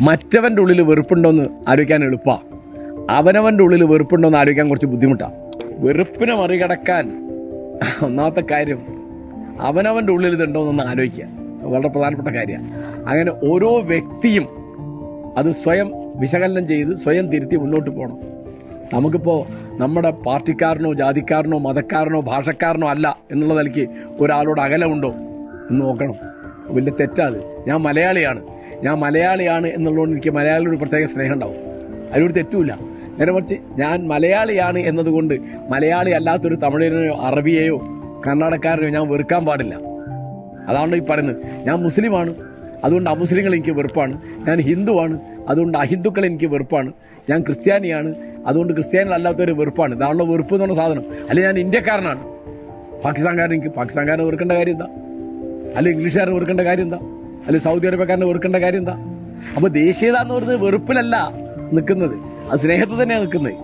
മറ്റവൻ്റെ ഉള്ളിൽ വെറുപ്പുണ്ടോയെന്ന് ആലോചിക്കാൻ എളുപ്പമാണ്, അവനവൻ്റെ ഉള്ളിൽ വെറുപ്പുണ്ടോയെന്ന് ആലോചിക്കാൻ കുറച്ച് ബുദ്ധിമുട്ടാണ്. വെറുപ്പിനെ മറികടക്കാൻ ഒന്നാമത്തെ കാര്യം അവനവൻ്റെ ഉള്ളിൽ ഇതുണ്ടോയെന്നൊന്ന് ആലോചിക്കുക, വളരെ പ്രധാനപ്പെട്ട കാര്യമാണ്. അങ്ങനെ ഓരോ വ്യക്തിയും അത് സ്വയം വിശകലനം ചെയ്ത് സ്വയം തിരുത്തി മുന്നോട്ട് പോകണം. നമുക്കിപ്പോൾ നമ്മുടെ പാർട്ടിക്കാരനോ ജാതിക്കാരനോ മതക്കാരനോ ഭാഷക്കാരനോ അല്ല എന്നുള്ള നിലയ്ക്ക് ഒരാളോട് അകലമുണ്ടോ എന്ന് നോക്കണം. വലിയ തെറ്റാത്. ഞാൻ മലയാളിയാണ് എന്നുള്ളതുകൊണ്ട് എനിക്ക് മലയാളിയോട് പ്രത്യേക സ്നേഹം ഉണ്ടാവും, അതിനൊരു തെറ്റുമില്ല. നേരെ മറിച്ച് ഞാൻ മലയാളിയാണ് എന്നതുകൊണ്ട് മലയാളി അല്ലാത്തൊരു തമിഴനെയോ അറബിയെയോ കർണാടകക്കാരനെയോ ഞാൻ വെറുക്കാൻ പാടില്ല. അതാണല്ലോ ഈ പറയുന്നത്. ഞാൻ മുസ്ലിമാണ്, അതുകൊണ്ട് അമുസ്ലിങ്ങൾ എനിക്ക് വെറുപ്പാണ്. ഞാൻ ഹിന്ദുവാണ്, അതുകൊണ്ട് അഹിന്ദുക്കൾ എനിക്ക് വെറുപ്പാണ്. ഞാൻ ക്രിസ്ത്യാനിയാണ്, അതുകൊണ്ട് ക്രിസ്ത്യാനികളല്ലാത്തവർ വെറുപ്പാണ്. ഇതാണല്ലോ വെറുപ്പ് എന്ന് പറഞ്ഞ സാധനം. അല്ലെങ്കിൽ ഞാൻ ഇന്ത്യക്കാരനാണ്, പാകിസ്ഥാൻകാരനെ വെറുക്കേണ്ട കാര്യം എന്താ? അല്ലെങ്കിൽ ഇംഗ്ലീഷുകാരനെ വെറുക്കേണ്ട കാര്യം എന്താ? അല്ലെങ്കിൽ സൗദി അറേബ്യക്കാരനെ വെറുക്കേണ്ട കാര്യം എന്താ? അപ്പോൾ ദേശീയത എന്ന് പറയുന്നത് വെറുപ്പിലല്ല നിൽക്കുന്നത്, അത് സ്നേഹത്തിൽ തന്നെയാണ് നിൽക്കുന്നത്.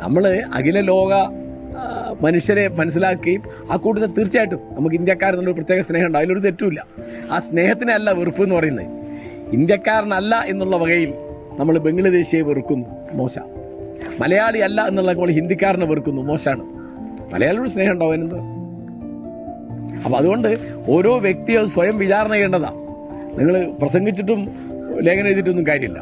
നമ്മൾ അഖില ലോക മനുഷ്യരെ മനസ്സിലാക്കുകയും ആ കൂട്ടത്തിൽ തീർച്ചയായിട്ടും നമുക്ക് ഇന്ത്യക്കാരെന്നുള്ളൊരു പ്രത്യേക സ്നേഹം ഉണ്ട്, അതിലൊരു തെറ്റുമില്ല. ആ സ്നേഹത്തിനല്ല വെറുപ്പ് എന്ന് പറയുന്നത്. ഇന്ത്യക്കാരനല്ല എന്നുള്ള വകയിൽ നമ്മൾ ബംഗ്ലാദേശിയെ വെറുക്കുന്നു, മോശ. മലയാളി അല്ല എന്നുള്ള നമ്മൾ ഹിന്ദിക്കാരനെ വെറുക്കുന്നു, മോശമാണ്. മലയാളിയോട് സ്നേഹം ഉണ്ടാവും അതിനെന്ത്? അപ്പം അതുകൊണ്ട് ഓരോ വ്യക്തിയും സ്വയം വിചാരണ ചെയ്യേണ്ടതാണ്. നിങ്ങൾ പ്രസംഗിച്ചിട്ടും ലേഖനം എഴുതിയിട്ടൊന്നും കാര്യമില്ല.